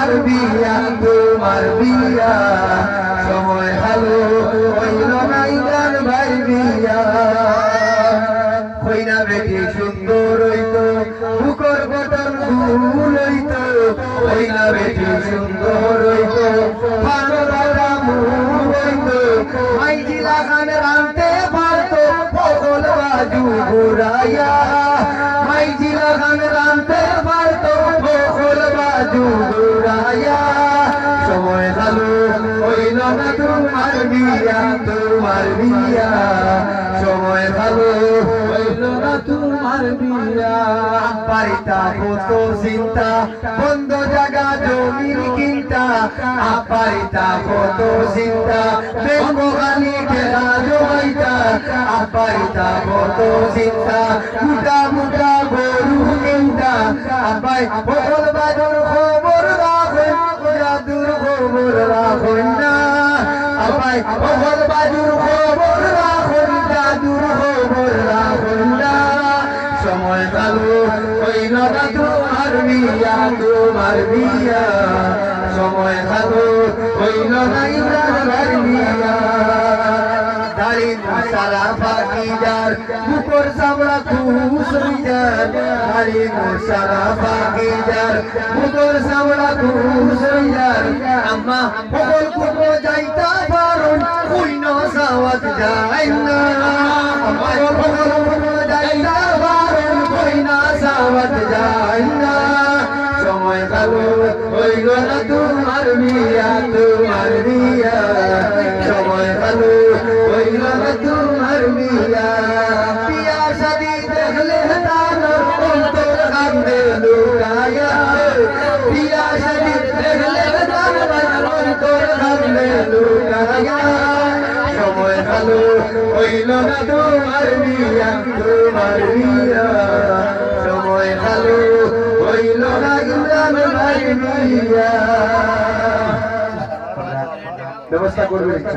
তোমার বিয়া তোমার বিয়া সময় ভালো হইল না ইমরান ভাই বিয়া কইনা বেটি সুন্দর হইতো বুকর বটন ফুল হইতো কইনা বেটি সুন্দর হইতো ভালো রাখা মুখ হইতো মাইজি লাগান রানতে পারতো পগল বাজু ঘুরাইয়া মাইজি লাগান রানতে পারতো পগল বাজু ঘুরাইয়া সময় ভালো হইল না তোমার বিয়া তোমার বিয়া সময় ভালো হইল না তোমার বিয়া বাড়িটা কত চিন্তা বন্ধ জায়গা জমির কিনতা বাড়িটা কত চিন্তা বেঙ্গ গালি ঠেলা জমাইতা বাড়িটা কত চিন্তা মোটা মোটা গরু কিনতা আব্বাই বল বাদুর খবর রাখেন জাদুর খবর রাখেন না আব্বাই বল বাদুর খবর রাখেন জাদুর খবর রাখেন না সময় ভালো হইল না তোমার বিয়া তোমার বিয়া সময় ভালো হইল না ইমরান ভাই বিয়া দাড়ি সারা ফাঁকিদার বুকর চামড়া খুশ হইয়ার দাড়ি সারা ফাঁকিদার বুকর চামড়া খুশ হইয়ার আম্মা বগল কুকো যাইতা পারুন কইন সাওয়াত যায় না আম্মা বগল কুকো যাইতা পারুন কইন সাওয়াত যায় না সময় ভালো হইল না তোমার বিয়া তোমার বিয়া সময় ভালো হইল না তোমার বিয়া বিয়া শাদি দেখলে তার অন্তর কান্দে লুকায়া বিয়া শাদি দেখলে তার অন্তর কান্দে লুকায়া সময় ভালো হইল না তোমার বিয়া তোমার বিয়া সময় ভালো হইল না ইমরান ভাই বিয়া ব্যবস্থা করবে।